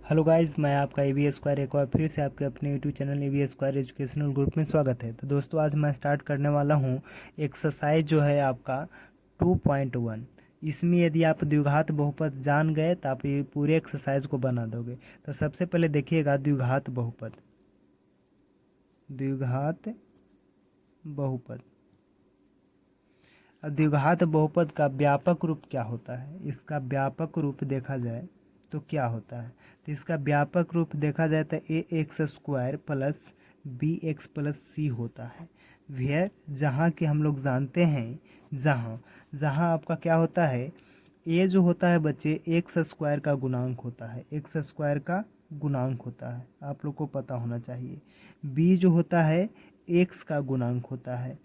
Hello guys, मैं आपका ए square एक बार फिर से आपके अपने यूट्यूब चैनल ए स्क्वायर एजुकेशनल ग्रुप में स्वागत है। तो दोस्तों, आज मैं स्टार्ट करने वाला हूं एक्सरसाइज जो है आपका 2.1। इसमें यदि आप द्विघात बहुपद जान गए तो आप ये पूरे एक्सरसाइज को बना दोगे। तो सबसे पहले देखिएगा द्विघात बहुपद। द्विघात बहुपद। अब द्विघात बहुपद का व्यापक रूप क्या होता है? इसका व्यापक रूप देखा जाए तो क्या होता है? तो इसका व्यापक रूप देखा जाए तो a x square plus b x plus c होता है। वेयर जहाँ के हम लोग जानते हैं, जहाँ जहाँ आपका क्या होता है, ए जो होता है बच्चे एक्स स्क्वायर का गुणांक होता है। एक्स स्क्वायर का गुणांक होता है, आप लोग को पता होना चाहिए। बी जो होता है एक्स का गुणांक होता है।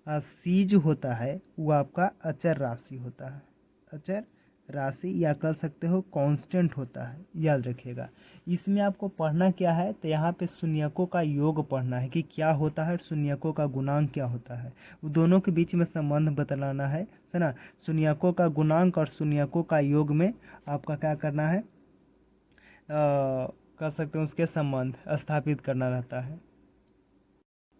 सी जो होता है वो आपका अचर राशि होता है। अचर राशि या कह सकते हो कांस्टेंट होता है, याद रखिएगा। इसमें आपको पढ़ना क्या है, तो यहाँ पे शून्यकों का योग पढ़ना है कि क्या होता है, शून्यकों का गुणांक क्या होता है, वो दोनों के बीच में संबंध बतलाना है ना। शून्यकों का गुणांक और शून्यकों का योग में आपका क्या करना है, कह सकते हो उसके संबंध स्थापित करना रहता है।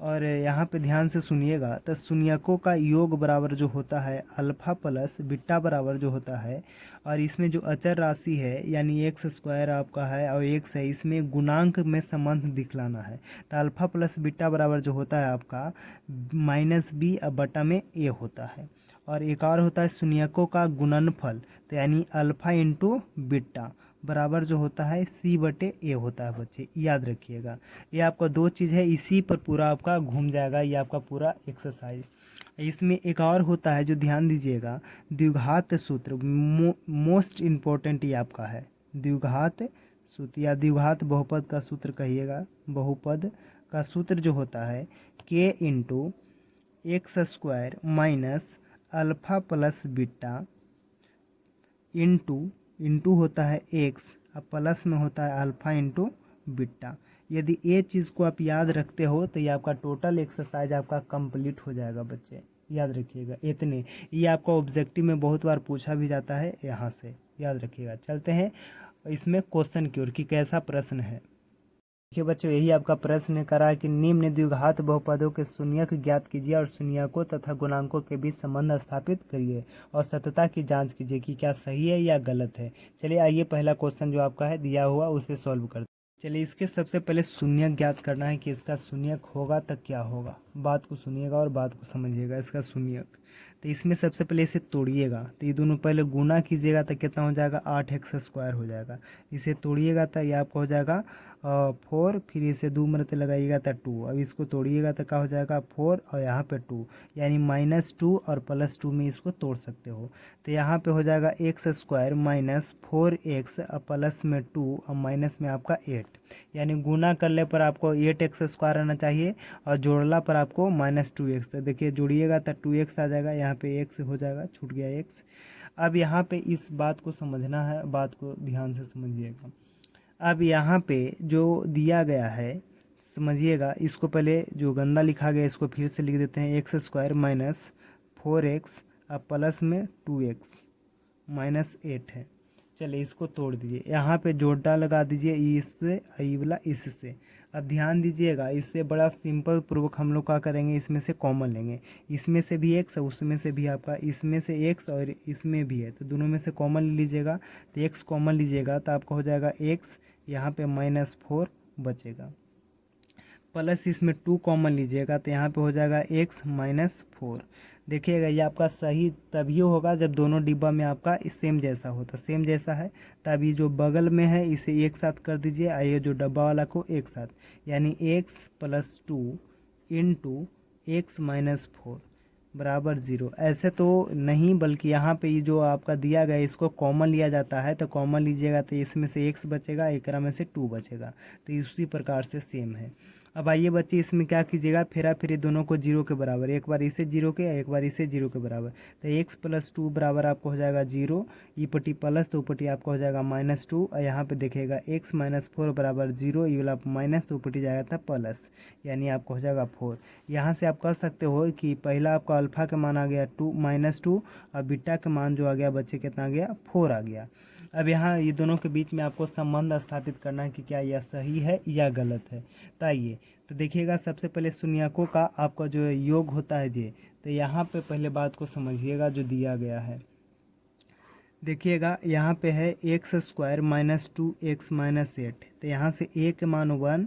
और यहाँ पे ध्यान से सुनिएगा, तो शून्यकों का योग बराबर जो होता है अल्फा प्लस बीटा बराबर जो होता है, और इसमें जो अचर राशि है यानी एक्स स्क्वायर आपका है और एक्स है, इसमें गुणांक में संबंध दिखलाना है। तो अल्फा प्लस बीटा बराबर जो होता है आपका माइनस बी अब बटा में ए होता है। और एक और होता है शून्यकों का गुणनफल, तो यानी अल्फा इंटू बीटा बराबर जो होता है सी बटे ए होता है बच्चे, याद रखिएगा। ये आपका दो चीज़ है, इसी पर पूरा आपका घूम जाएगा ये आपका पूरा एक्सरसाइज। इसमें एक और होता है जो ध्यान दीजिएगा, द्विघात सूत्र। मोस्ट इम्पोर्टेंट ये आपका है द्विघात सूत्र या द्विघात बहुपद का सूत्र कहिएगा। बहुपद का सूत्र जो होता है के into x square minus alpha plus beta into होता है एक्स और प्लस में होता है अल्फा इंटू बीटा। यदि ये चीज़ को आप याद रखते हो तो ये आपका टोटल एक्सरसाइज आपका कंप्लीट हो जाएगा बच्चे, याद रखिएगा। इतने ये आपका ऑब्जेक्टिव में बहुत बार पूछा भी जाता है, यहाँ से याद रखिएगा। चलते हैं इसमें क्वेश्चन की ओर कि कैसा प्रश्न है। देखिए बच्चों, यही आपका प्रश्न करा है कि निम्न द्विघात बहुपदों के शून्यक ज्ञात कीजिए और शून्यकों तथा गुणांकों के बीच संबंध स्थापित करिए और सत्यता की जांच कीजिए कि क्या सही है या गलत है। चलिए आइए, पहला क्वेश्चन जो आपका है दिया हुआ उसे सॉल्व करते हैं। चलिए, इसके सबसे पहले शून्यक ज्ञात करना है कि इसका शून्यक होगा तो क्या होगा। बात को सुनिएगा और बात को समझिएगा। इसका शून्यक, तो इसमें सबसे पहले इसे तोड़िएगा, तो ये दोनों पहले गुना कीजिएगा तो कितना हो जाएगा 8x स्क्वायर हो जाएगा। इसे तोड़िएगा तो ये आपका हो जाएगा 4, फिर इसे 2 मरते लगाइएगा तो 2। अब इसको तोड़िएगा तो क्या हो जाएगा 4 और यहाँ पे 2, यानी -2 और +2 में इसको तोड़ सकते हो। तो यहाँ पे हो जाएगा एक्स स्क्वायर माइनस 4x और प्लस में 2 और माइनस में आपका 8, यानी गुना करने पर आपको 8x स्क्वायर आना चाहिए और जोड़ला पर आपको -2x। तो देखिए जोड़िएगा तो 2x आ जाएगा, यहाँ पे x हो जाएगा, छूट गया x। अब यहाँ पे इस बात को समझना है, बात को ध्यान से समझिएगा। अब यहाँ पे जो दिया गया है समझिएगा, इसको पहले जो गंदा लिखा गया इसको फिर से लिख देते हैं। एक्स स्क्वायर माइनस 4x अब प्लस में 2x माइनस 8 है। चलिए इसको तोड़ दीजिए, यहाँ पे जोड़ा लगा दीजिए इससे ई वाला इससे। अब ध्यान दीजिएगा, इससे बड़ा सिंपल पूर्वक हम लोग क्या करेंगे, इसमें से कॉमन लेंगे। इसमें से भी एक्स और उसमें से भी आपका, इसमें से एक्स और इसमें भी है तो दोनों में से कॉमन ले लीजिएगा। तो एक्स कॉमन लीजिएगा तो आपका हो जाएगा एक्स, यहाँ पे -4 बचेगा, प्लस इसमें 2 कॉमन लीजिएगा तो यहाँ पे हो जाएगा x -4। देखिएगा ये आपका सही तभी होगा जब दोनों डिब्बा में आपका सेम जैसा हो। तो सेम जैसा है तभी जो बगल में है इसे एक साथ कर दीजिए, आइए जो डब्बा वाला को एक साथ, यानी x + 2 इंटू एक्स -4 बराबर 0। ऐसे तो नहीं, बल्कि यहाँ पे ये जो आपका दिया गया इसको कॉमन लिया जाता है, तो कॉमन लीजिएगा तो इसमें से x बचेगा, एकरा में से 2 बचेगा। तो उसी प्रकार से सेम है। अब आइए बच्चे, इसमें क्या कीजिएगा, फेरा फिर दोनों को 0 के बराबर, एक बार इसे 0 के एक बार इसे 0 के बराबर। तो x + 2 बराबर आपको हो जाएगा 0, ई पट्टी प्लस तो ऊपट्टी आपका हो जाएगा -2, और यहाँ पे देखिएगा x -4 बराबर 0, ये वाला माइनस तो ऊपट्टी जाएगा था प्लस, यानी आपको हो जाएगा 4। यहाँ से आप कह सकते हो कि पहला आपका अल्फा का मान आ गया -2 और बीटा का मान जो आ गया बच्चे कितना आ गया 4 आ गया। अब यहाँ ये दोनों के बीच में आपको संबंध स्थापित करना है कि क्या यह सही है या गलत है। तो आइए तो देखिएगा, सबसे पहले शून्यकों का आपका जो योग होता है जे, तो यहाँ पे पहले बात को समझिएगा जो दिया गया है। देखिएगा यहाँ पे है x square minus 2x minus 8, तो यहाँ से a के मान 1,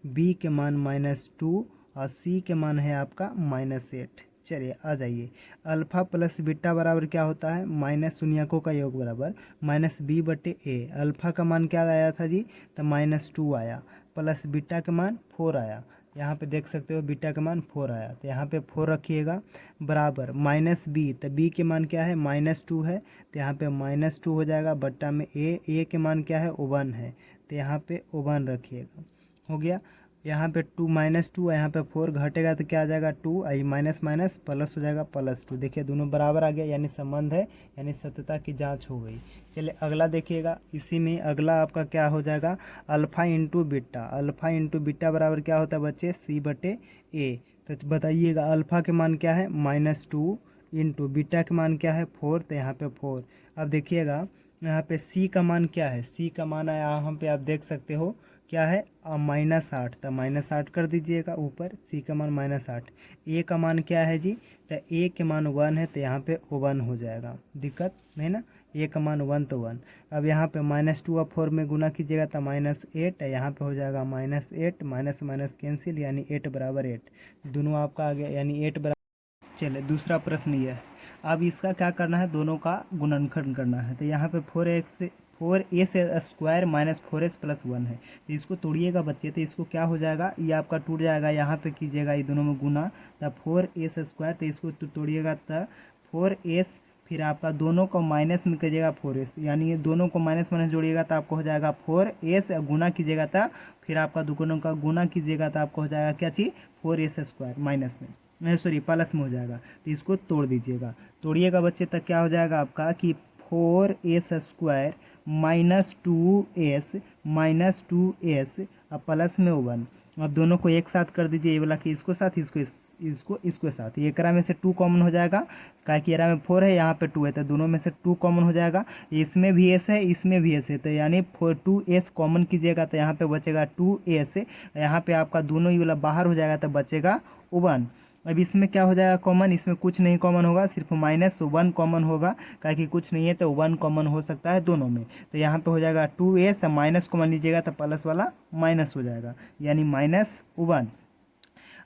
b के मान -2 और c के मान है आपका -8। चलिए आ जाइए, अल्फा प्लस बीटा बराबर क्या होता है, माइनस शून्यकों का योग बराबर -b/a। अल्फा का मान क्या आया था जी, तो -2 आया, प्लस बीटा का मान 4 आया। यहाँ पे देख सकते हो बीटा का मान 4 आया, तो यहाँ पे 4 रखिएगा, बराबर -b, तो b के मान क्या है -2 है, तो यहाँ पे -2 हो जाएगा, बट्टा में a के मान क्या है 1 है, तो यहाँ पे 1 रखिएगा, हो गया। यहाँ पे 2 -2 यहाँ पे 4 घटेगा तो क्या आ जाएगा 2, आई माइनस माइनस प्लस हो जाएगा +2। देखिए दोनों बराबर आ गया, यानी संबंध है, यानी सत्यता की जांच हो गई। चलिए अगला देखिएगा, इसी में अगला आपका क्या हो जाएगा, alpha into beta. Alpha into beta बराबर क्या होता है बच्चे, c/a। तो बताइएगा अल्फा के मान क्या है -2 इंटू बीटा के मान क्या है 4, तो यहाँ पे 4। अब देखिएगा यहाँ पे c का मान क्या है, c का मान है यहाँ पे आप देख सकते हो क्या है -8, तो -8 कर दीजिएगा ऊपर, c का मान -8। a का मान क्या है जी, तो a के मान 1 है, तो यहाँ पे 1 हो जाएगा, दिक्कत नहीं ना, a का मान 1 तो 1। अब यहाँ पे -2 और 4 में गुना कीजिएगा तो -8, यहाँ पे हो जाएगा -8, माइनस माइनस कैंसिल, यानी 8 बराबर 8, दोनों आपका आ गया, यानी 8 बराबर। चलिए दूसरा प्रश्न ये है, अब इसका क्या करना है, दोनों का गुणनखंड करना है। तो यहाँ पे 4a से स्क्वायर माइनस 4s प्लस 1 है, तो इसको तोड़िएगा बच्चे, तो इसको क्या हो जाएगा, ये आपका टूट जाएगा, यहाँ पे कीजिएगा ये दोनों में गुना, तो 4a स्क्वायर, तो इसको तोड़िएगा तो 4s, फिर आपका दोनों को माइनस में कीजिएगा 4s, यानी ये दोनों को माइनस माइनस जोड़िएगा तो आपको हो जाएगा 4s, गुना कीजिएगा तो फिर आपका दोनों का गुना कीजिएगा तो आपको हो जाएगा क्या चीज़, 4s स्क्वायर माइनस में, सॉरी प्लस में हो जाएगा, तो इसको तोड़ दीजिएगा। तोड़िएगा बच्चे तक क्या हो जाएगा आपका कि 4s स्क्वायर -2s अब प्लस में 1। अब दोनों को एक साथ कर दीजिए, ये वाला कि इसको साथ, इसको साथ, ये करा में से 2 कॉमन हो जाएगा, क्या कि एरा में 4 है, यहाँ पे 2 है, तो दोनों में से 2 कॉमन हो जाएगा, इसमें भी s है, इसमें भी s है, तो यानी 2s कॉमन कीजिएगा तो यहाँ पे बचेगा 2s, यहाँ पे आपका दोनों ही वाला बाहर हो जाएगा तो बचेगा 1। अब इसमें क्या हो जाएगा कॉमन, इसमें कुछ नहीं कॉमन होगा, सिर्फ -1 कॉमन होगा, कि कुछ नहीं है तो 1 कॉमन हो सकता है दोनों में, तो यहाँ पे हो जाएगा 2s, माइनस कॉमन लीजिएगा तो प्लस वाला माइनस हो जाएगा, यानी -1।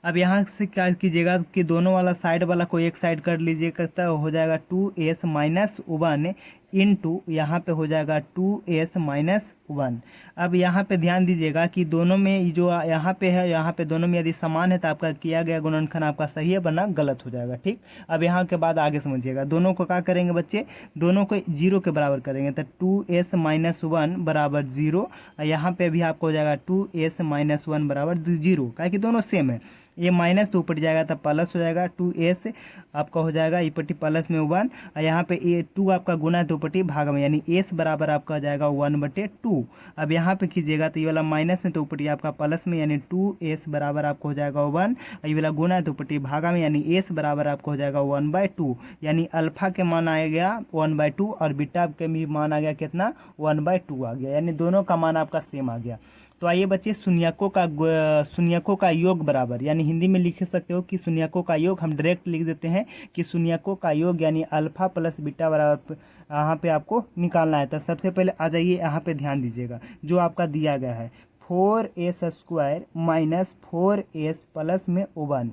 अब यहाँ से क्या कीजिएगा कि दोनों वाला साइड वाला को एक साइड कर लीजिएगा, तो हो जाएगा 2s -1 इंटू यहाँ पे हो जाएगा 2s -1। अब यहाँ पे ध्यान दीजिएगा कि दोनों में जो यहाँ पे है, यहाँ पे दोनों में यदि समान है तो आपका किया गया गुणनखंड आपका सही है, वरना गलत हो जाएगा, ठीक। अब यहाँ के बाद आगे समझिएगा, दोनों को क्या करेंगे बच्चे, दोनों को 0 के बराबर करेंगे, तो 2s -1 बराबर 0, यहाँ पे भी आपको हो जाएगा 2s -1 बराबर 0, क्या कि दोनों सेम है, ये माइनस तो ऊपर जाएगा तब प्लस हो जाएगा, 2s आपका हो जाएगा इपट्टी प्लस में 1, और यहाँ पे ये 2 आपका गुना है तो ऊपट्टी भाग में, यानी s बराबर आपका हो जाएगा 1/2। अब यहाँ पे कीजिएगा तो ये वाला माइनस में तो ऊपट्टी आपका प्लस में, यानी 2s बराबर आपको हो जाएगा 1, और ये वाला गुना है तो ऊपट्टी भागा में, यानी s बराबर आपको हो जाएगा 1/2, यानी अल्फा के मान आ गया 1/2 और बीटा के भी मान आ गया कितना 1/2 आ गया, यानी दोनों का मान आपका सेम आ गया। तो आइए बच्चे शून्यकों का योग बराबर, यानी हिंदी में लिख सकते हो कि शून्यकों का योग, हम डायरेक्ट लिख देते हैं कि शून्यकों का योग यानी अल्फा प्लस बीटा बराबर यहाँ पे आपको निकालना है। तो सबसे पहले आ जाइए, यहाँ पे ध्यान दीजिएगा जो आपका दिया गया है 4s square minus 4s plus में 1,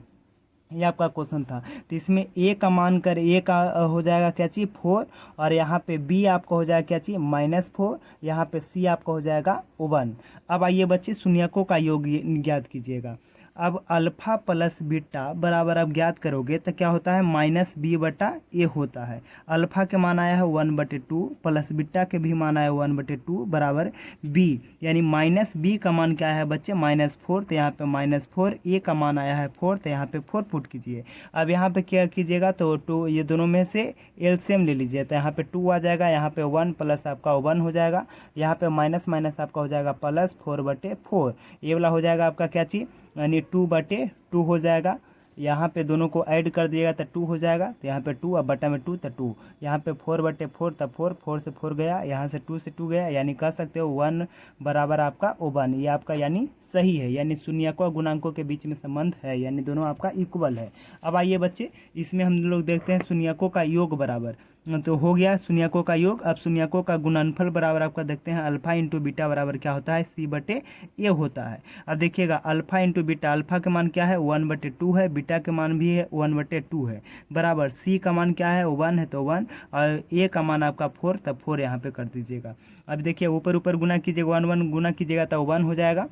ये आपका क्वेश्चन था। तो इसमें a का मान कर a का हो जाएगा क्या चीज 4, और यहाँ पे b आपका हो जाएगा क्या चीज -4, यहाँ पे c आपका हो जाएगा 1। अब आइए बच्चे शून्यकों का योग ज्ञात कीजिएगा। अब अल्फा प्लस बीटा बराबर आप ज्ञात करोगे तो क्या होता है -b/a होता है। अल्फा के मान आया है 1/2 प्लस बीटा के भी मान आया 1/2 बराबर b, यानी -b का मान क्या है बच्चे -4, तो यहाँ पे -4, a का मान आया है 4, तो यहाँ पे 4 पुट कीजिए। अब यहाँ पे क्या कीजिएगा तो 2, ये दोनों में से एलसीएम ले लीजिए, तो यहाँ पे 2 आ जाएगा, यहाँ पे 1 प्लस आपका 1 हो जाएगा, यहाँ पे माइनस माइनस आपका हो जाएगा प्लस 4/4, ये वाला हो जाएगा आपका क्या चीज यानी 2/2 हो जाएगा, यहाँ पे दोनों को ऐड कर दिएगा तो 2 हो जाएगा, तो यहाँ पे 2 अब बटा में 2 तो 2, यहाँ पे 4/4 तब 4 से 4 गया, यहाँ से 2 से 2 गया, यानी कह सकते हो 1 बराबर आपका 1, ये आपका यानी सही है, यानी शून्यकों और गुणांकों के बीच में संबंध है, यानी दोनों आपका इक्वल है। अब आइए बच्चे इसमें हम लोग देखते हैं शून्यकों का योग बराबर, तो हो गया शून्यकों का योग। अब शून्यकों का गुणनफल बराबर आपका देखते हैं अल्फा इंटू बीटा बराबर क्या होता है, C/A होता है। अब देखिएगा अल्फा इंटू बीटा, अल्फा का मान क्या है 1/2 है, बीटा का मान भी है 1/2 है, बराबर C का मान क्या है 1 है तो 1, और A का मान आपका 4 तब 4 यहाँ पे कर दीजिएगा। अब देखिए ऊपर ऊपर गुना कीजिएगा, 1 गुना कीजिएगा तो 1 हो जाएगा,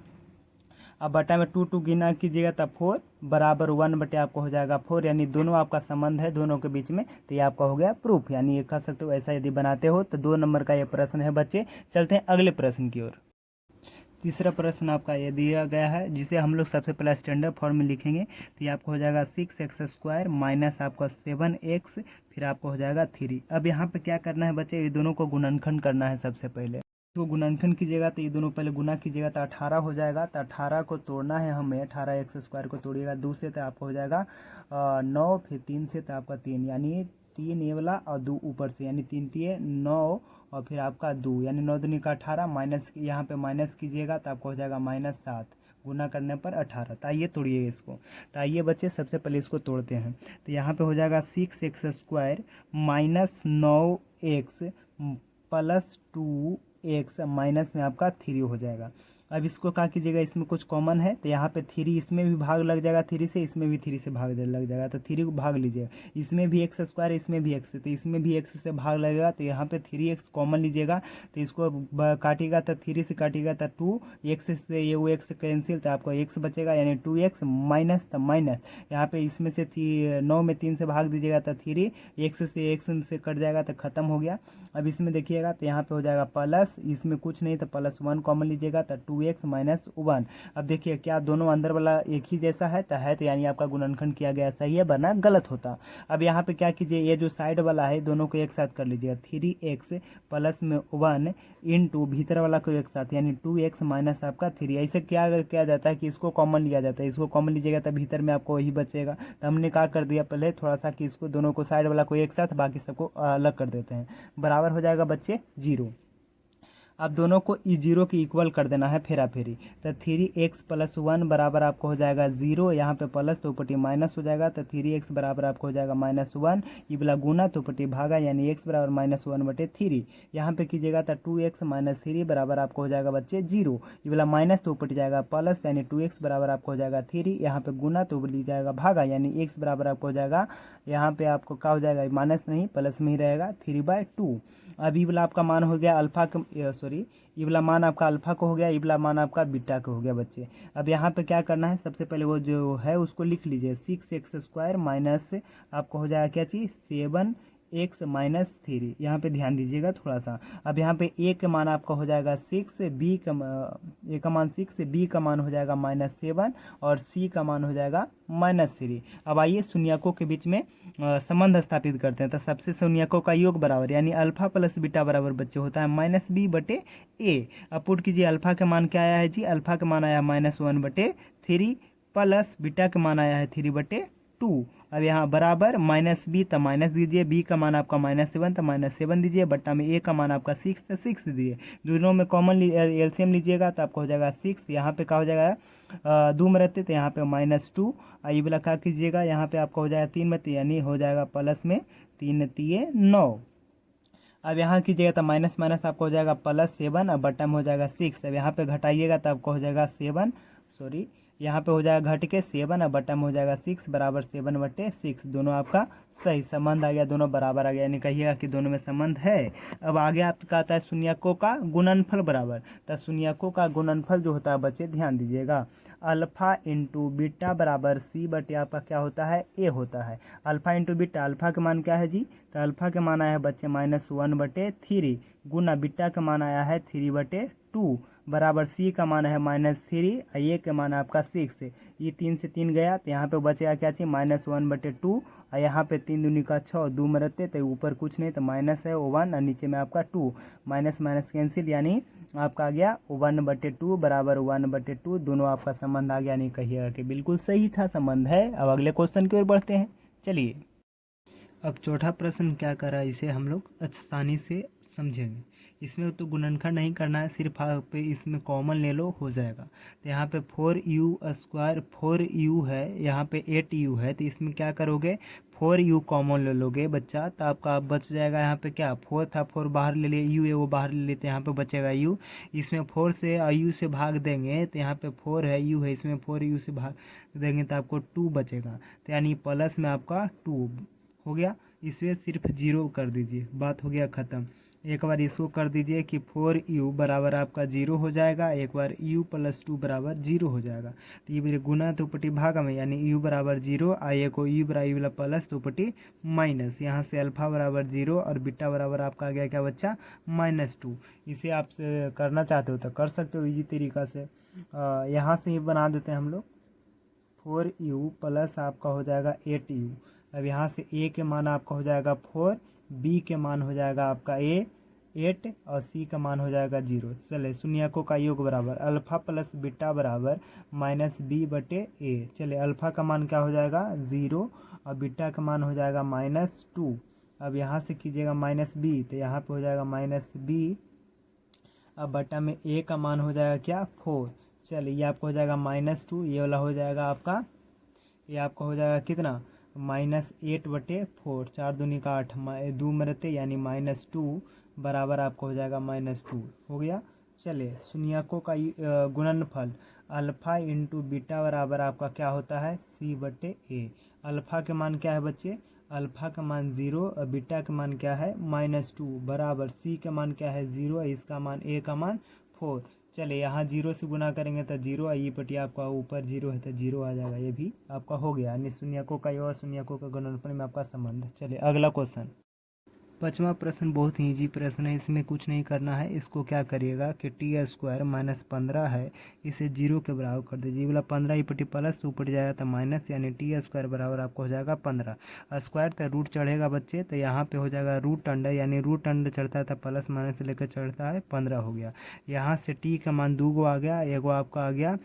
अब बटा में 2 गुना कीजिएगा तब 4 बराबर 1/, आपको हो जाएगा 4, यानी दोनों आपका संबंध है दोनों के बीच में, तो ये आपका हो गया प्रूफ, यानी ये कह सकते हो ऐसा यदि बनाते हो तो 2 नंबर का ये प्रश्न है बच्चे। चलते हैं अगले प्रश्न की ओर। तीसरा प्रश्न आपका ये दिया गया है, जिसे हम लोग सबसे पहले स्टैंडर्ड फॉर्म में लिखेंगे, तो ये आपको हो जाएगा 6x² माइनस आपका 7x, फिर आपको हो जाएगा 3। अब यहाँ पे क्या करना है बच्चे, ये दोनों को गुणनखंड करना है। सबसे पहले तो गुणनखंड कीजिएगा तो ये दोनों पहले गुना कीजिएगा तो 18 हो जाएगा, तो 18 को तोड़ना है हमें, 18x² को तोड़िएगा 2 से तो आपको हो जाएगा 9, फिर 3 से तो आपका 3, यानी 3 ये वाला और 2 ऊपर से, यानी 3 3 9 और फिर आपका 2, यानी 9 दूनी का 18, माइनस यहाँ पे माइनस कीजिएगा तो आपको हो जाएगा -7, गुना करने पर 18। तो आइए तोड़िए इसको, तो आइए बच्चे सबसे पहले इसको तोड़ते हैं। तो यहाँ पे हो जाएगा 6x² minus 9x plus 2x minus में आपका 3 हो जाएगा। अब इसको क्या कीजिएगा, इसमें कुछ कॉमन है तो यहाँ पे 3 इसमें भी भाग लग जाएगा 3 से, इसमें भी 3 से भाग लग जाएगा, तो 3 को भाग लीजिएगा, इसमें भी x² इसमें भी x, तो इसमें भी x से भाग लगेगा, तो यहाँ पे 3x कॉमन लीजिएगा, तो इसको काटिएगा तो 3 से काटिएगा तो 2x से ये वो x कैंसिल, तो आपको x बचेगा, यानी 2x माइनस, तो माइनस यहाँ पे इसमें से 9 में 3 से भाग दीजिएगा तो 3, x से x से कट जाएगा तो खत्म हो गया। अब इसमें देखिएगा तो यहाँ पे हो जाएगा प्लस, इसमें कुछ नहीं तो +1 कॉमन लीजिएगा तो 2x माइनस 1। अब देखिए क्या दोनों अंदर वाला एक ही जैसा है, तो यानी आपका गुणनखंड किया गया सही है, वरना गलत होता। अब यहाँ पे क्या कीजिए, ये जो साइड वाला है दोनों को एक साथ कर लीजिएगा, 3x प्लस में 1 इंटू भीतर वाला को एक साथ, यानी 2x माइनस आपका 3। ऐसे क्या किया जाता है कि इसको कॉमन लिया जाता है, इसको कॉमन लीजिएगा तो भीतर में आपको वही बचेगा। तो हमने क्या कर दिया पहले थोड़ा सा कि इसको दोनों को साइड वाला को एक साथ, बाकी सबको अलग कर देते हैं, बराबर हो जाएगा बच्चे 0। अब दोनों को 0 की इक्वल कर देना है फेरा फेरी, तो 3x प्लस 1 बराबर आपको हो जाएगा 0, यहाँ पे प्लस तो ऊपर माइनस हो जाएगा, तो 3x बराबर आपको हो जाएगा -1, ये वाला गुना तो ऊपर भागा, यानी x बराबर -1/3, यहाँ पे कीजिएगा तो 2x माइनस 3 बराबर आपको हो जाएगा बच्चे 0, ये वाला माइनस तो ऊपर जाएगा प्लस, यानी 2x बराबर आपको हो जाएगा 3, यहाँ पे गुना तो ऊपर जाएगा भागा, यानी x बराबर आपको हो जाएगा, यहाँ पे आपको क्या हो जाएगा माइनस नहीं प्लस में ही रहेगा 3/2। अब ये वाला आपका मान हो गया अल्फा ये वाला मान आपका अल्फा को हो गया, ये वाला मान आपका बीटा को हो गया बच्चे। अब यहाँ पे क्या करना है, सबसे पहले वो जो है उसको लिख लीजिए, 6x² माइनस आपको हो जाएगा क्या चीज़ 7x माइनस 3, यहाँ पे ध्यान दीजिएगा थोड़ा सा। अब यहाँ पे a का मान आपका हो जाएगा 6, b का a का मान 6, b का मान हो जाएगा -7 और c का मान हो जाएगा -3। अब आइए शून्यकों के बीच में संबंध स्थापित करते हैं। तो सबसे शून्यकों का योग बराबर, यानी अल्फा प्लस बीटा बराबर बच्चे होता है -b/a। अब पुट कीजिए, अल्फा का मान क्या आया है जी, अल्फा का मान आया -1/3 प्लस बीटा का मान आया है 3/2। अब यहाँ बराबर -b तो माइनस दीजिए, b का मान आपका -7 तो -7 दीजिए, बट्टा में a का मान आपका 6 तो 6 दीजिए, दोनों में कॉमन एलसीएम लीजिएगा तो आपको हो जाएगा 6, यहाँ पे क्या हो जाएगा 2 में रहते तो यहाँ पे -2, ये वाला क्या कीजिएगा, यहाँ पे आपका हो जाएगा 3 में, यानी हो जाएगा प्लस में 3 3 9। अब यहाँ कीजिएगा तो माइनस माइनस आपको हो जाएगा +7 और बट्टा में हो जाएगा 6। अब यहाँ पे घटाइएगा तो आपको हो जाएगा 7, यहाँ पे हो जाएगा घट के 7 और बट्टा में हो जाएगा 6 बराबर 7/6। दोनों आपका सही संबंध आ गया, दोनों बराबर आ गया, यानी कहिएगा कि दोनों में संबंध है। अब आगे आपका आता है शून्यकों का गुणनफल बराबर। तो शून्यकों का गुणनफल जो होता है बच्चे ध्यान दीजिएगा, अल्फा इंटू बीटा बराबर c/, आपका क्या होता है a होता है। अल्फा इंटू बीटा, अल्फा का मान क्या है जी, तो अल्फा का मान आया है बच्चे -1/3 गुना बीटा का मान आया है 3/2 बराबर c का मान है -3 और a का मान आपका 6। ये 3 से 3 गया तो यहाँ पे बचेगा क्या चीज़ -1/2 और यहाँ पे 3 दूनी का 6, 2 में रहते तो ऊपर कुछ नहीं तो माइनस है 1 और नीचे में आपका 2, माइनस माइनस कैंसिल, यानी आपका आ गया 1/2 बराबर 1/2। दोनों आपका संबंध आ गया, नहीं कहिएगा कि बिल्कुल सही था, संबंध है। अब अगले क्वेश्चन की ओर बढ़ते हैं। चलिए अब चौथा प्रश्न क्या करा, इसे हम लोग आसानी से समझेंगे। इसमें तो गुणनखंड नहीं करना है, सिर्फ आप इसमें कॉमन ले लो हो जाएगा। तो यहाँ पे 4u², 4u है, यहाँ पे 8u है, तो इसमें क्या करोगे 4u कॉमन ले लोगे बच्चा, तो आपका बच जाएगा यहाँ पे क्या 4 था, 4 बाहर ले लिए, u है वो बाहर ले लेते, यहाँ पे बचेगा u। इसमें 4 से u से भाग देंगे तो यहाँ पे 4 है, u है, इसमें 4u से भाग देंगे तो आपको 2 बचेगा, तो यानी प्लस में आपका 2 हो गया। इसमें सिर्फ 0 कर दीजिए, बात हो गया ख़त्म। एक बार इसको कर दीजिए कि 4u बराबर आपका 0 हो जाएगा, एक बार u + 2 बराबर 0 हो जाएगा। तो ये मेरे गुना तो उपटी भाग में, यानी u बराबर 0, आइए को u बराबर प्लस तो उपटी माइनस, यहाँ से अल्फा बराबर 0 और बीटा बराबर आपका आ गया क्या बच्चा -2। इसे आप करना चाहते हो तो कर सकते हो इजी तरीका से। यहाँ से ही बना देते हैं हम लोग, 4u प्लस आपका हो जाएगा 8u। अब यहाँ से a के मान आपका हो जाएगा 4, b के मान हो जाएगा आपका 8 और c का मान हो जाएगा 0। चले शून्यकों का योग बराबर अल्फा प्लस बीटा बराबर -b/a। चले अल्फा का मान क्या हो जाएगा 0 और बीटा का मान हो जाएगा -2। अब यहाँ से कीजिएगा -b, तो यहाँ पे हो जाएगा -b। अब बटा में a का मान हो जाएगा क्या 4। चलिए ये आपको हो जाएगा -2, ये वाला हो जाएगा आपका, ये आपका हो जाएगा कितना -8/4, 4 दूनी का 8, 2 में रहते यानी -2 बराबर आपको हो जाएगा -2 हो गया। चलिए शून्यकों का गुणनफल अल्फा इंटू बीटा बराबर आपका क्या होता है c/a। अल्फा के मान क्या है बच्चे, अल्फा का मान 0 और बीटा का मान क्या है -2 बराबर c का मान क्या है 0, इसका मान a का मान 4। चले यहाँ 0 से गुना करेंगे तो 0, ये पटी आपका ऊपर 0 है तो 0 आ जाएगा, ये भी आपका हो गया, यानी शून्यकों का योग शून्यकों का गुणनफल में आपका संबंध। चलिए अगला क्वेश्चन, पाँचवा प्रश्न बहुत ही ईजी प्रश्न है, इसमें कुछ नहीं करना है। इसको क्या करिएगा कि t² - 15 है, इसे 0 के बराबर कर दीजिए। बोला 15 ही पटी प्लस तो ऊपर जाएगा तो माइनस, यानी t² बराबर आपको हो जाएगा 15। स्क्वायर तो रूट चढ़ेगा बच्चे, तो यहाँ पे हो जाएगा रूट अंडर, यानी रूट अंडर चढ़ता है तो प्लस माइनस से लेकर चढ़ता है 15 हो गया। यहाँ से t का मान 2 आ गया, एगो आपका आ गया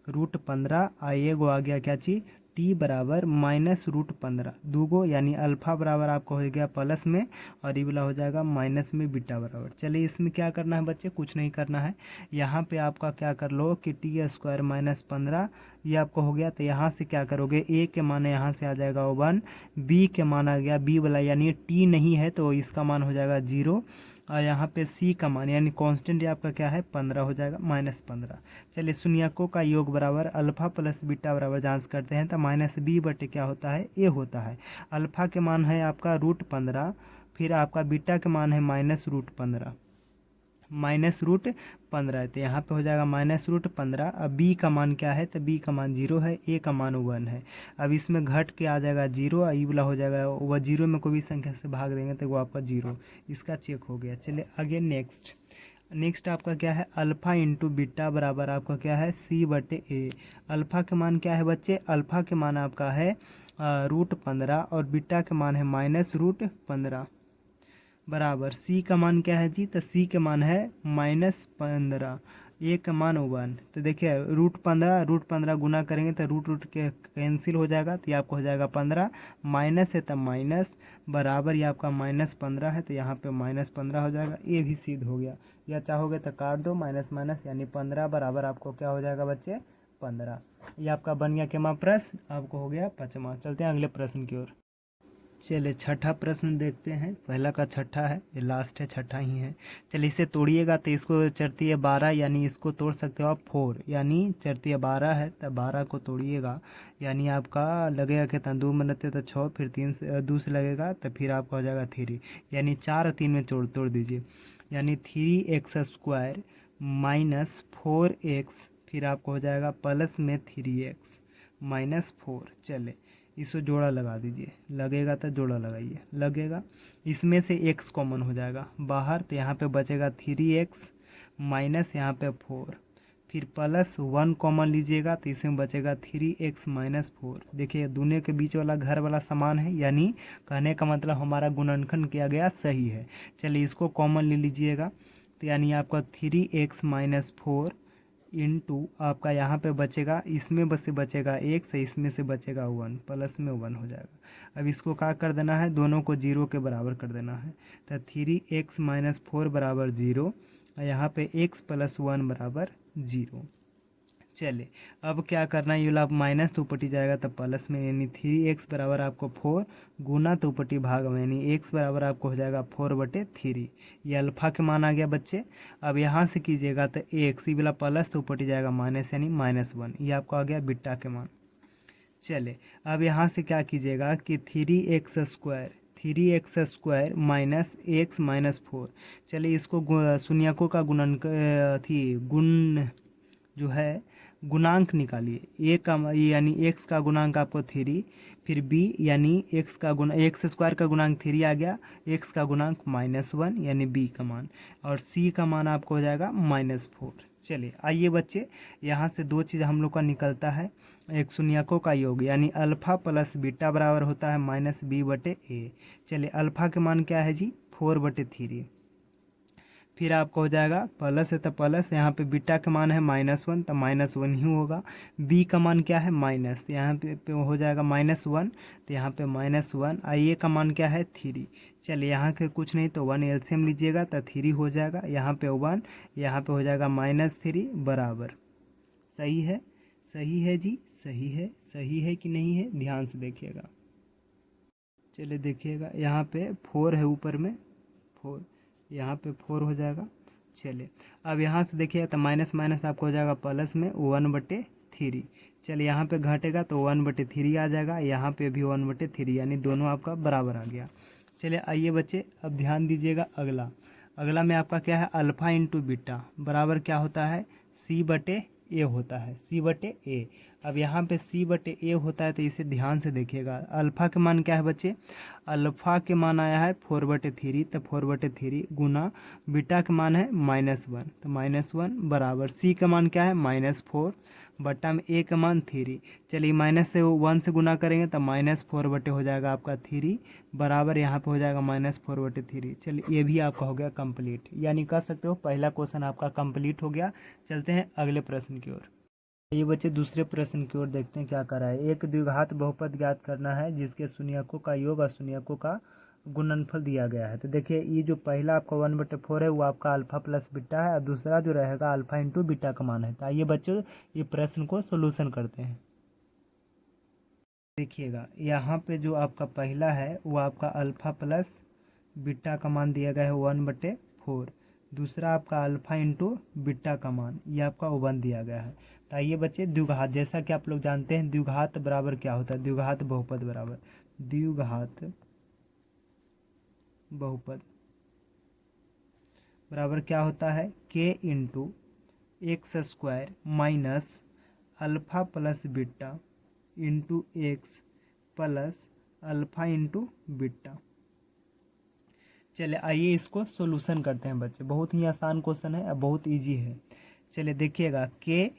√15 और एगो आ गया क्या चीज़ t बराबर -√15, 2 यानी अल्फा बराबर आपको हो गया प्लस में और ये वाला हो जाएगा माइनस में बीटा बराबर। चलिए इसमें क्या करना है बच्चे, कुछ नहीं करना है। यहाँ पे आपका क्या कर लो कि t² - 15 ये आपको हो गया, तो यहाँ से क्या करोगे a के मान यहाँ से आ जाएगा 1, b के मान आ गया b वाला, यानी t नहीं है तो इसका मान हो जाएगा 0 और यहाँ पे c का मान यानी कांस्टेंट आपका क्या है 15 हो जाएगा -15। चलिए शून्यकों का योग बराबर अल्फा प्लस बीटा बराबर जांच करते हैं तो -b/ क्या होता है a होता है। अल्फा के मान है आपका √15, फिर आपका बीटा के मान है -√15, -√15 तो यहाँ पे हो जाएगा -√15। अब b का मान क्या है तो b का मान 0 है, a का मान 1 है। अब इसमें घट के आ जाएगा 0 और ई वाला हो जाएगा वह 0 में कोई भी संख्या से भाग देंगे तो वो आपका 0, इसका चेक हो गया। चलिए आगे नेक्स्ट आपका क्या है अल्फा इंटू बीटा बराबर आपका क्या है c/a। अल्फा के मान क्या है बच्चे, अल्फा के मान आपका है √15 और बीटा के मान है -√15 बराबर c का मान क्या है जी, तो c के मान है -15, a का मान 1। तो देखिए √15 गुना करेंगे तो रूट के कैंसिल हो जाएगा, तो ये आपको हो जाएगा 15, माइनस है तो माइनस बराबर ये आपका -15 है, तो यहाँ पे -15 हो जाएगा, ये भी सिद्ध हो गया। या चाहोगे तो काट दो माइनस माइनस, यानी 15 बराबर आपको क्या हो जाएगा बच्चे 15। ये आपका बन गया केमा प्रश्न, आपको हो गया 5वां। चलते हैं अगले प्रश्न की ओर। चलिए छठा प्रश्न देखते हैं, पहला का छठा है, ये लास्ट है, छठा ही है। चलिए इसे तोड़िएगा तो इसको चरती है 12, यानी इसको तोड़ सकते हो आप 4, यानी चरती है 12 है तो 12 को तोड़िएगा, यानी आपका लगेगा कितना 2 में रहते तो 6, फिर 3 से 2 से लगेगा तो फिर आपका हो जाएगा 3, यानी 4 और 3 में तोड़ दीजिए, यानी 3x² - 4x, फिर आपको हो जाएगा प्लस में 3x -4। चले इसको जोड़ा लगा दीजिए, लगेगा तो जोड़ा लगाइए, लगेगा। इसमें से x कॉमन हो जाएगा बाहर, तो यहाँ पे बचेगा 3x माइनस यहाँ पे 4, फिर +1 कॉमन लीजिएगा तो इसमें बचेगा 3x माइनस 4। देखिए दोनों के बीच वाला घर वाला समान है, यानी कहने का मतलब हमारा गुणनखंड किया गया सही है। चलिए इसको कॉमन ले लीजिएगा, तो यानी आपका 3x माइनस 4 इंटू आपका यहाँ पे बचेगा, इसमें बस से बचेगा x, इसमें से बचेगा 1, प्लस में 1 हो जाएगा। अब इसको क्या कर देना है, दोनों को 0 के बराबर कर देना है। तो 3x माइनस 4 बराबर 0, यहाँ पे x प्लस 1 बराबर 0। चलिए अब क्या करना है, ये वाला माइनस तो ऊपटी जाएगा तब प्लस में, यानी 3x बराबर आपको 4 गुना तो ऊपटी भाग में, यानी x बराबर आपको हो जाएगा 4/3। ये अल्फा के मान आ गया बच्चे। अब यहाँ से कीजिएगा तो x, ये वाला प्लस तो ऊपटी जाएगा माइनस, यानी -1, ये आपको आ गया बीटा के मान। चलिए अब यहाँ से क्या कीजिएगा कि 3x² माइनस x माइनस 4। चलिए इसको शून्यकों का गुण जो है गुणांक निकालिए। a का यानी x का गुणांक आपको 3, फिर b यानी x स्क्वायर का गुणांक 3 आ गया, x का गुणांक -1 यानी b का मान, और c का मान आपको हो जाएगा -4। चलिए आइए बच्चे, यहाँ से दो चीज़ हम लोग का निकलता है, एक शून्यकों का योग यानी अल्फा प्लस बीटा बराबर होता है -b/a। चलिए अल्फा के मान क्या है जी, 4/3। फिर आपको हो जाएगा प्लस है तो प्लस, यहाँ पे बीटा का मान है -1 तो -1 ही होगा। बी का मान क्या है माइनस, यहाँ पे हो जाएगा -1 तो यहाँ पे -1। आई ए का मान क्या है 3। चलिए यहाँ के कुछ नहीं तो 1 एलसीएम लीजिएगा तो 3 हो जाएगा, यहाँ पे 1, यहाँ पे हो जाएगा -3 बराबर। सही है, सही है जी, सही है, सही है कि नहीं है, ध्यान से देखिएगा। चलिए देखिएगा यहाँ पे 4 है ऊपर में, 4 यहाँ पे 4 हो जाएगा। चलिए अब यहाँ से देखिए तो माइनस माइनस आपको हो जाएगा प्लस में 1/3। चलिए यहाँ पे घटेगा तो 1/3 आ जाएगा, यहाँ पे भी 1/3, यानी दोनों आपका बराबर आ गया। चलिए आइए बच्चे अब ध्यान दीजिएगा, अगला में आपका क्या है, अल्फ़ा इंटू बीटा बराबर क्या होता है, c/a होता है, c/a। अब यहाँ पे c/a होता है तो इसे ध्यान से देखिएगा। अल्फ़ा के मान क्या है बच्चे, अल्फ़ा के मान आया है 4/3, तो 4/3 गुना बीटा के मान है -1, तो -1 बराबर c का मान क्या है -4 बट्टा में a का मान 3। चलिए माइनस से 1 से गुना करेंगे तो -4 हो जाएगा आपका 3 बराबर, यहाँ पे हो जाएगा -4/3। चलिए ये भी आपका हो गया कंप्लीट, यानी कह सकते हो पहला क्वेश्चन आपका कंप्लीट हो गया। चलते हैं अगले प्रश्न की ओर। ये बच्चे दूसरे प्रश्न की ओर देखते हैं क्या कर रहा है। एक द्विघात बहुपद ज्ञात करना है जिसके शून्यकों का योग और शून्यकों का गुणनफल दिया गया है। तो देखिए ये जो पहला आपका 1/4 है वो आपका अल्फा प्लस बीटा है, और दूसरा जो रहेगा अल्फा इंटू बीटा का मान है। तो आइए बच्चों ये प्रश्न को सोल्यूशन करते हैं। देखिएगा यहाँ पे जो आपका पहला है वो आपका अल्फा प्लस बीटा का मान दिया गया है 1/4, दूसरा आपका अल्फा इंटू बीटा का मान ये आपका 1 दिया गया है। तो आइए बच्चे द्विघात, जैसा कि आप लोग जानते हैं द्विघात बराबर क्या होता है, द्विघात बहुपद बराबर, द्विघात बहुपद बराबर क्या होता है, k into x² minus alpha plus beta into x plus alpha into beta. चलिए आइए इसको सोल्यूशन करते हैं बच्चे, बहुत ही आसान क्वेश्चन है और बहुत इजी है। चलिए देखिएगा k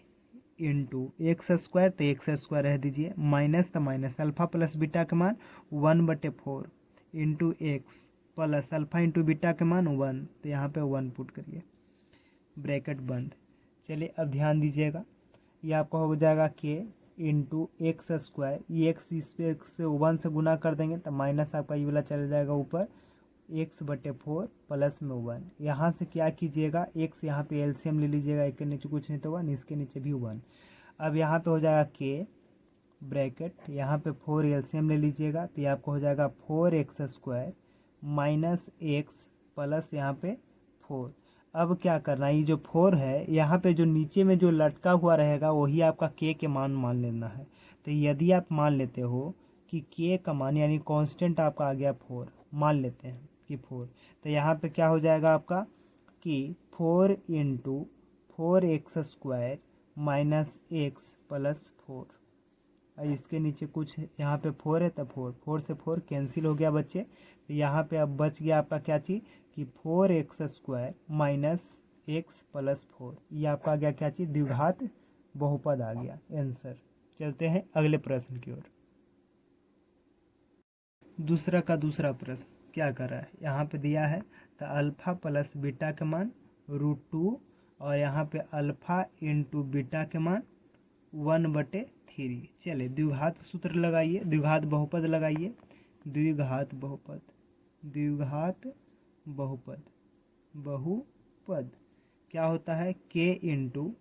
इंटू x² तो x² रह दीजिए, माइनस तो माइनस अल्फा प्लस बीटा का मान 1/4 into x plus alpha into beta के मान 1, तो यहाँ पे 1 पुट करिए, ब्रैकेट बंद। चलिए अब ध्यान दीजिएगा, ये आपका हो जाएगा k इंटू x², ये x इस पे से 1 से गुना कर देंगे तो माइनस आपका ये वाला चल जाएगा ऊपर x/4 प्लस में 1। यहाँ से क्या कीजिएगा, x यहाँ पे एलसीएम ले लीजिएगा, एक के नीचे कुछ नहीं तो 1, इसके नीचे भी 1। अब यहाँ पे हो जाएगा k ब्रैकेट, यहाँ पे 4 एलसीएम ले लीजिएगा तो ये आपको हो जाएगा 4x² माइनस x प्लस यहाँ पे 4। अब क्या करना है, ये जो 4 है यहाँ पे जो नीचे में जो लटका हुआ रहेगा वही आपका k के मान लेना है। तो यदि आप मान लेते हो कि k का मान यानी कांस्टेंट आपका आ गया 4, मान लेते हैं कि 4, तो यहाँ पे क्या हो जाएगा आपका कि 4 into 4x² minus x plus 4। इसके नीचे कुछ यहाँ पे 4 है तो 4 से 4 कैंसिल हो गया बच्चे। तो यहाँ पे अब बच गया आपका क्या चीज़ कि 4x² माइनस एक्स प्लस 4। ये आपका आ गया क्या चीज़, द्विघात बहुपद आ गया आंसर। चलते हैं अगले प्रश्न की ओर। दूसरा का दूसरा प्रश्न क्या कर रहा है, यहाँ पे दिया है तो अल्फा प्लस बीटा के मान √2 और यहाँ पे अल्फा इंटू बीटा के मान 1/3। चलिए द्विघात सूत्र लगाइए, द्विघात बहुपद लगाइए। द्विघात बहुपद, द्विघात बहुपद, बहुपद क्या होता है, k into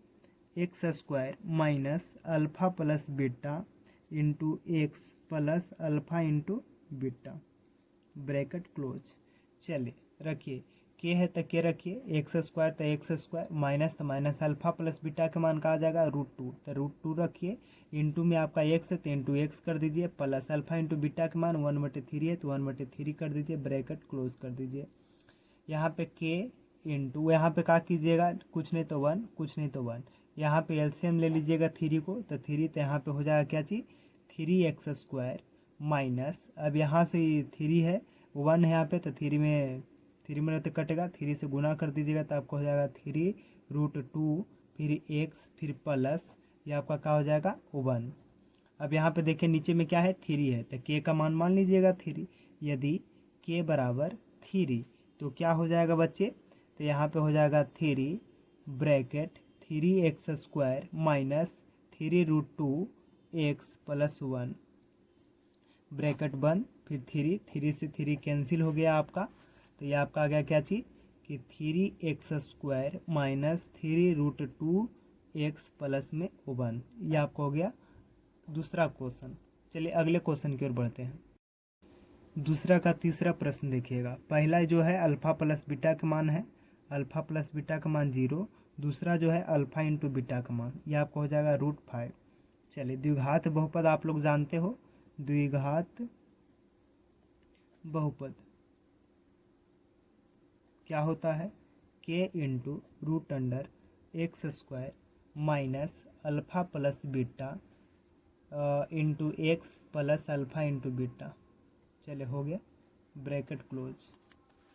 x square minus alpha plus beta into x plus alpha into beta, bracket close. चलिए रखिए, के है तो के रखिए, एक्स स्क्वायर तो एक्स स्क्वायर, माइनस तो माइनस, अल्फा प्लस बीटा का मान कहा जाएगा √2 तो √2 रखिए, इंटू में आपका एक्स है तो इंटू एक्स कर दीजिए, प्लस अल्फा इंटू बीटा का मान 1/3 है तो 1/3 कर दीजिए, ब्रैकेट क्लोज कर दीजिए। यहाँ पे के इंटू, यहाँ पे क्या कीजिएगा, कुछ नहीं तो 1, कुछ नहीं तो 1, यहाँ पे एलसीएम ले लीजिएगा 3 को, तो 3 तो यहाँ पे हो जाएगा क्या चीज़ 3x स्क्वायर माइनस, अब यहाँ से 3 है 1 है यहाँ पे तो 3 में तो कटेगा, 3 से गुना कर दीजिएगा तो आपको हो जाएगा 3√2 फिर x फिर प्लस, ये आपका क्या हो जाएगा 1। अब यहाँ पे देखिए नीचे में क्या है 3 है तो k का मान लीजिएगा 3। यदि k बराबर 3 तो क्या हो जाएगा बच्चे, तो यहाँ पे हो जाएगा 3 bracket 3x square minus 3√2x plus 1 bracket बंद, फिर 3 से 3 कैंसिल हो गया आपका, तो ये आपका आ गया क्या चीज़ कि 3x square minus 3√2x plus में 1। ये आपका हो गया दूसरा क्वेश्चन। चलिए अगले क्वेश्चन की ओर बढ़ते हैं। दूसरा का तीसरा प्रश्न देखिएगा, पहला जो है अल्फा प्लस बीटा का मान है, अल्फा प्लस बीटा का मान 0, दूसरा जो है अल्फा इंटू बीटा का मान, ये आपको हो जाएगा √5। चलिए द्विघात बहुपद आप लोग जानते हो, द्विघात बहुपद क्या होता है, k into √x square minus alpha plus beta into x plus alpha into beta. चले हो गया, ब्रैकेट क्लोज।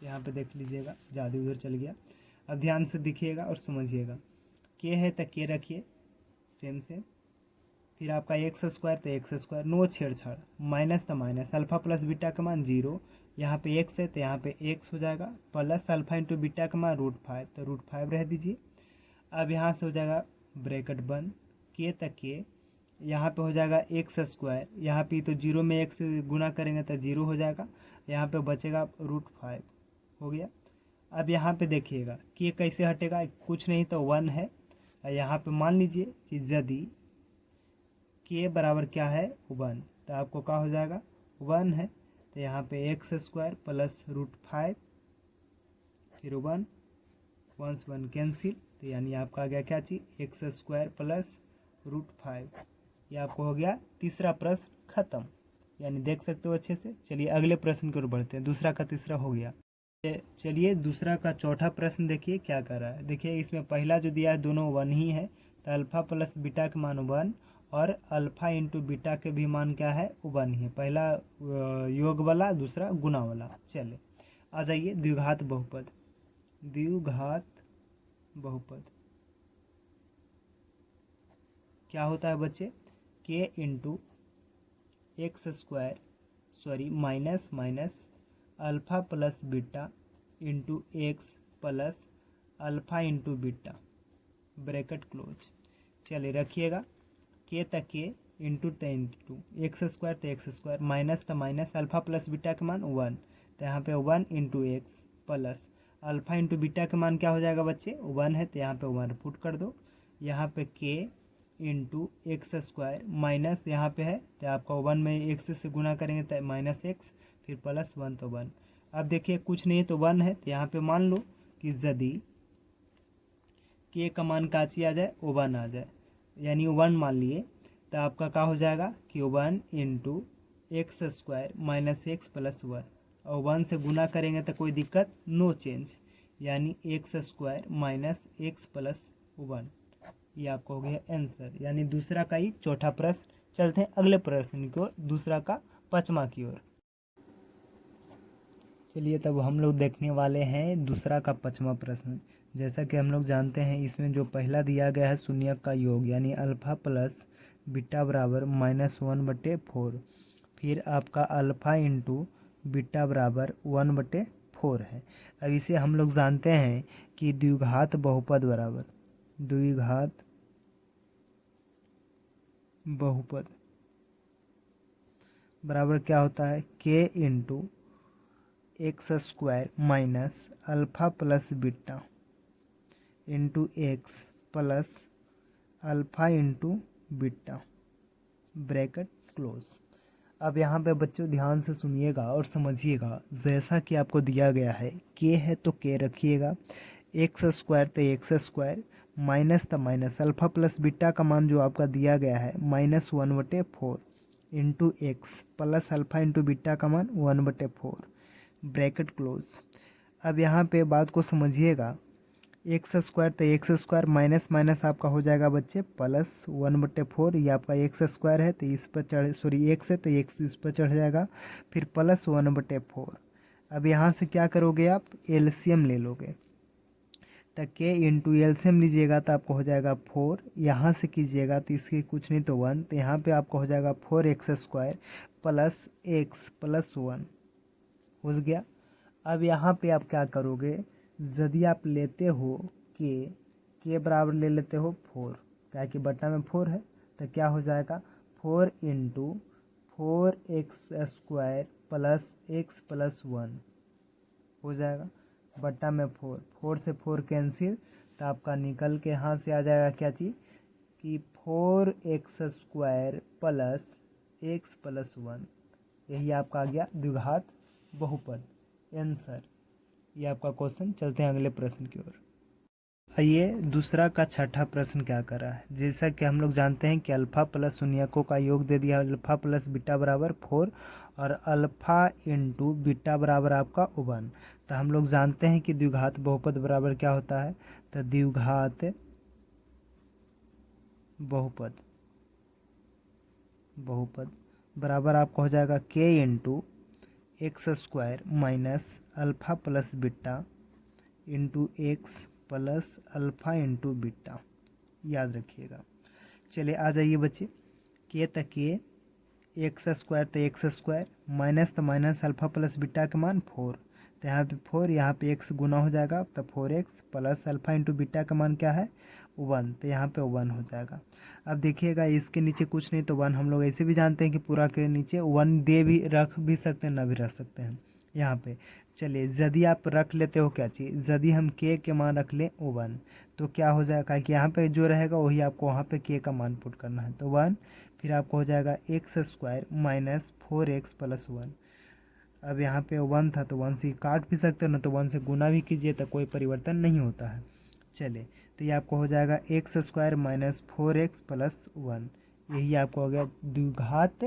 यहाँ पे देख लीजिएगा ज़्यादा उधर चल गया, अब ध्यान से दिखिएगा और समझिएगा, k है तो k रखिए सेम से, फिर आपका एक्स स्क्वायर तो एक्स स्क्वायर, नो छेड़छाड़, माइनस तो माइनस, अल्फा प्लस बीटा का मान 0, यहाँ पे एक्स है तो यहाँ पे एक्स हो जाएगा, प्लस अल्फा इंटू बीटा का मान √5 तो √5 रह दीजिए। अब यहाँ से हो जाएगा ब्रैकेट बंद, के तक के, यहाँ पे हो जाएगा एक्स स्क्वायर, यहाँ पे तो 0 में एक्स गुना करेंगे तो 0 हो जाएगा, यहाँ पे बचेगा √5 हो गया। अब यहाँ पे देखिएगा के कैसे हटेगा, कुछ नहीं तो 1 है, यहाँ पे मान लीजिए कि यदि के बराबर क्या है 1 तो आपको क्या हो जाएगा 1 है, तो यहाँ पे एक्स स्क्वायर प्लस √5 फिर 1 1 कैंसिल, तो यानी आपका आ गया क्या चीज़ एक्स स्क्वायर प्लस √5। ये आपको हो गया तीसरा प्रश्न खत्म, यानी देख सकते हो अच्छे से। चलिए अगले प्रश्न की ओर बढ़ते हैं, दूसरा का तीसरा हो गया। चलिए दूसरा का चौथा प्रश्न देखिए क्या कर रहा है। देखिए इसमें पहला जो दिया है दोनों 1 ही है, तो अल्फा प्लस बीटा का मान 1 और अल्फा इंटू बीटा के भी मान क्या है 1 ही है, पहला योग वाला दूसरा गुना वाला। चले आ जाइए द्विघात बहुपद, द्विघात बहुपद क्या होता है बच्चे, k into x square sorry minus alpha plus beta into x plus alpha into beta, bracket close. चलिए रखिएगा, के तक के इंटू तो इंटू एक्स स्क्वायर तो एक्स स्क्वायर, माइनस तो माइनस, अल्फा प्लस बीटा का मान 1 तो यहाँ पे 1 into x plus alpha into beta का मान क्या हो जाएगा बच्चे 1 है, तो यहाँ पे 1 पुट कर दो, यहाँ पे के इंटू एक्स स्क्वायर माइनस यहाँ पे है तो आपका 1 में एक्स से गुना करेंगे तो माइनस एक्स फिर प्लस 1 तो 1। अब देखिए कुछ नहीं तो 1 है, तो यहाँ पे मान लो कि यदि के का मान काची आ जाए 1 आ जाए, यानी 1 मान लिए, तो आपका क्या हो जाएगा कि 1 into x square minus x plus 1 और 1 से गुना करेंगे तो कोई दिक्कत नो चेंज, यानी x square minus x plus 1। ये आपको हो गया आंसर, यानी दूसरा का ही चौथा प्रश्न। चलते हैं अगले प्रश्न की ओर, दूसरा का 5वां की ओर। चलिए तब हम लोग देखने वाले हैं दूसरा का 5वां प्रश्न। जैसा कि हम लोग जानते हैं इसमें जो पहला दिया गया है शून्यक का योग यानी अल्फ़ा प्लस बीटा बराबर -1/4। फिर आपका अल्फ़ा इंटू बीटा बराबर 1/4 है। अब इसे हम लोग जानते हैं कि द्विघात बहुपद बराबर द्विघात बहुपद बराबर क्या होता है k into x square minus alpha plus beta into x plus alpha into beta bracket close. अब यहाँ पे बच्चों ध्यान से सुनिएगा और समझिएगा, जैसा कि आपको दिया गया है k है तो k रखिएगा, एक्स स्क्वायर तो एक्स स्क्वायर, माइनस तो माइनस, अल्फ़ा प्लस बीटा का मान जो आपका दिया गया है -1/4 into x plus alpha into beta का मान 1/4 ब्रैकेट क्लोज। अब यहाँ पे बात को समझिएगा, एक्स स्क्वायर तो एक्स स्क्वायर माइनस माइनस आपका हो जाएगा बच्चे प्लस 1/4। ये आपका एक्स स्क्वायर है तो इस पर चढ़ एक्स है तो एक्स इस पर चढ़ जाएगा, फिर प्लस 1/4। अब यहाँ से क्या करोगे आप एलसीएम ले लोगे, तो के इंटू एलसीएम लीजिएगा तो आपको हो जाएगा 4। यहाँ से कीजिएगा तो इसके कुछ नहीं तो 1, तो यहाँ पे आपको हो जाएगा 4x² प्लस एक्स प्लस 1 हो गया। अब यहाँ पे आप क्या करोगे, यदि आप लेते हो के बराबर ले लेते हो 4, क्या कि बट्टा में 4 है तो क्या हो जाएगा 4 into 4x² plus x plus 1 हो जाएगा, बट्टा में 4 से 4 कैंसिल, तो आपका निकल के यहाँ से आ जाएगा क्या चीज़ कि 4x² प्लस एक्स प्लस 1। यही आपका आ गया द्विघात बहुपद आंसर। ये आपका क्वेश्चन। चलते हैं अगले प्रश्न की ओर। आइए दूसरा का छठा प्रश्न क्या कर रहा है। जैसा कि हम लोग जानते हैं कि अल्फ़ा प्लस शून्यकों का योग दे दिया, अल्फ़ा प्लस बीटा बराबर 4 और अल्फ़ा इंटू बीटा बराबर आपका 1। तो हम लोग जानते हैं कि द्विघात बहुपद बराबर क्या होता है, तो द्विघात बहुपद बराबर आपका हो जाएगा k into x² minus alpha plus beta into x plus alpha into beta. याद रखिएगा। चलिए आ जाइए बच्चे, के तक के x² तो x² माइनस तो माइनस अल्फ़ा प्लस बीटा का मान 4, तो यहाँ पे 4, यहाँ पे x गुना हो जाएगा तो 4x plus alpha into beta का मान क्या है 1, तो यहाँ पे 1 हो जाएगा। अब देखिएगा इसके नीचे कुछ नहीं तो 1, हम लोग ऐसे भी जानते हैं कि पूरा के नीचे 1 दे भी रख भी सकते हैं ना भी रख सकते हैं यहाँ पे। चलिए यदि आप रख लेते हो क्या चीज़, यदि हम k के मान रख लें 1 तो क्या हो जाएगा कि यहाँ पे जो रहेगा वही आपको वहाँ पे k का मान पुट करना है, तो 1 फिर आपको हो जाएगा x² माइनस 4x प्लस 1। अब यहाँ पे 1 था तो 1 से काट भी सकते हो ना, तो 1 से गुना भी कीजिए तो कोई परिवर्तन नहीं होता है। चलिए तो ये आपको हो जाएगा x² माइनस 4x प्लस 1। यही आपको हो गया द्विघात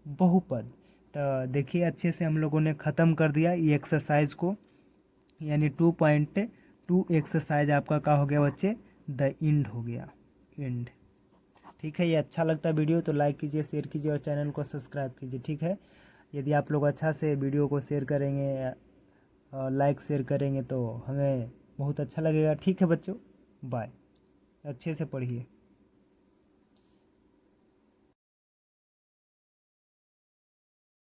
बहुपद। तो देखिए अच्छे से हम लोगों ने ख़त्म कर दिया ये एक्सरसाइज को, यानी 2.2 एक्सरसाइज आपका क्या हो गया बच्चे, द एंड हो गया, एंड। ठीक है, ये अच्छा लगता है वीडियो तो लाइक कीजिए, शेयर कीजिए और चैनल को सब्सक्राइब कीजिए। ठीक है, यदि आप लोग अच्छा से वीडियो को शेयर करेंगे और लाइक शेयर करेंगे तो हमें बहुत अच्छा लगेगा। ठीक है बच्चों, बाय, अच्छे से पढ़िए।